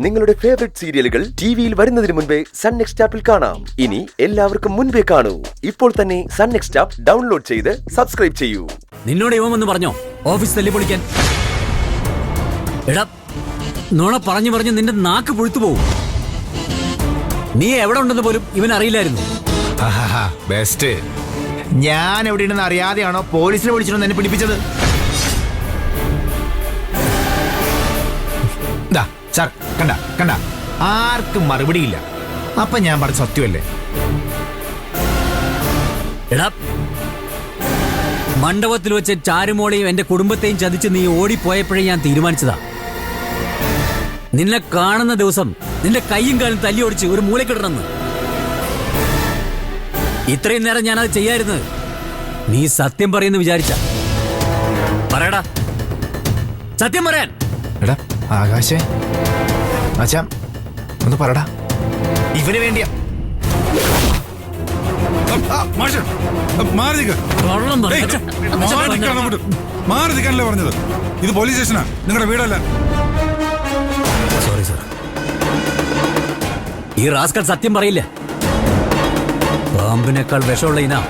നിങ്ങളുടെ ഫേവറേറ്റ് സീരിയലുകൾ ടിവിയിൽ വരുന്നതിന് മുൻപേ സൺ നെക്സ്റ്റ് ആപ്പിൽ കാണാം. ഇനി എല്ലാവർക്കും മുൻപേ കാണൂ. ഇപ്പോൾ തന്നെ സൺ നെക്സ്റ്റ് ആപ്പ് ഡൗൺലോഡ് ചെയ്ത് സബ്സ്ക്രൈബ് ചെയ്യൂ. നിന്നോട് ഇവമെന്ന് പറഞ്ഞോ ഓഫീസ് തല്ലി പൊളിക്കാൻ? എടാ, നോണ പറഞ്ഞു പറഞ്ഞ് നിന്റെ നാക്ക് പുഴുത്തു പോവും. നീ എവിടെ ഉണ്ടെന്ന് പോലും ഇവൻ അറിയില്ലായിരുന്നു. ബെസ്റ്റ്. ഞാൻ എവിടെയുണ്ടെന്ന് അറിയാതെയാണോ പോലീസിനെ വിളിച്ചിട്ട് എന്നെ പിടിപ്പിച്ചത്? സാർ, കണ്ട കണ്ട, ആർക്കും മറുപടിയില്ല. അപ്പൊ ഞാൻ പറഞ്ഞ സത്യമല്ലേ? എടാ, മണ്ഡപത്തിൽ വെച്ച് ചാരുമോളെയും എന്റെ കുടുംബത്തെയും ചതിച്ച് നീ ഓടിപ്പോയപ്പോഴേ ഞാൻ തീരുമാനിച്ചതാ. നിന്നെ കാണുന്ന ദിവസം നിന്റെ കൈയും കാലും തല്ലി ഓടിച്ച് ഒരു മൂലക്കിടണമെന്ന്. ഇത്രയും നേരം ഞാനത് ചെയ്യായിരുന്നത് നീ സത്യം പറയുന്നു വിചാരിച്ച. പറയടാ, സത്യം പറയാൻ. എടാ ആകാശേ, അച്ഛാ ഒന്ന് പറടാ, ഇവന് വേണ്ടിയാ. മാറി നിൽക്കാനല്ലേ പറഞ്ഞത്? ഇത് പോലീസ് സ്റ്റേഷനാ, നിങ്ങളുടെ വീടല്ല. Sorry sir. ഈ റാസ്കൽ സത്യം പറയില്ല. പാമ്പിനേക്കാൾ വിഷമുള്ള ഇനാ.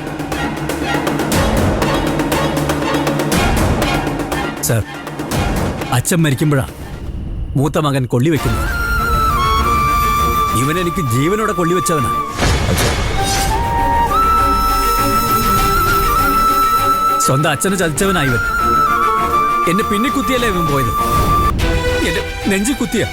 സാർ, അച്ഛൻ മരിക്കുമ്പോഴാ മൂത്ത മകൻ കൊള്ളിവെക്കുന്നു. ഇവനെനിക്ക് ജീവനോടെ കൊള്ളിവെച്ചവനാ. സ്വന്തം അച്ഛനെ ചതിച്ചവനാ ഇവൻ. എന്നെ പിന്നെ കുത്തിയല്ലേ ഇവൻ പോയത്. എന്റെ നെഞ്ചി കുത്തിയ.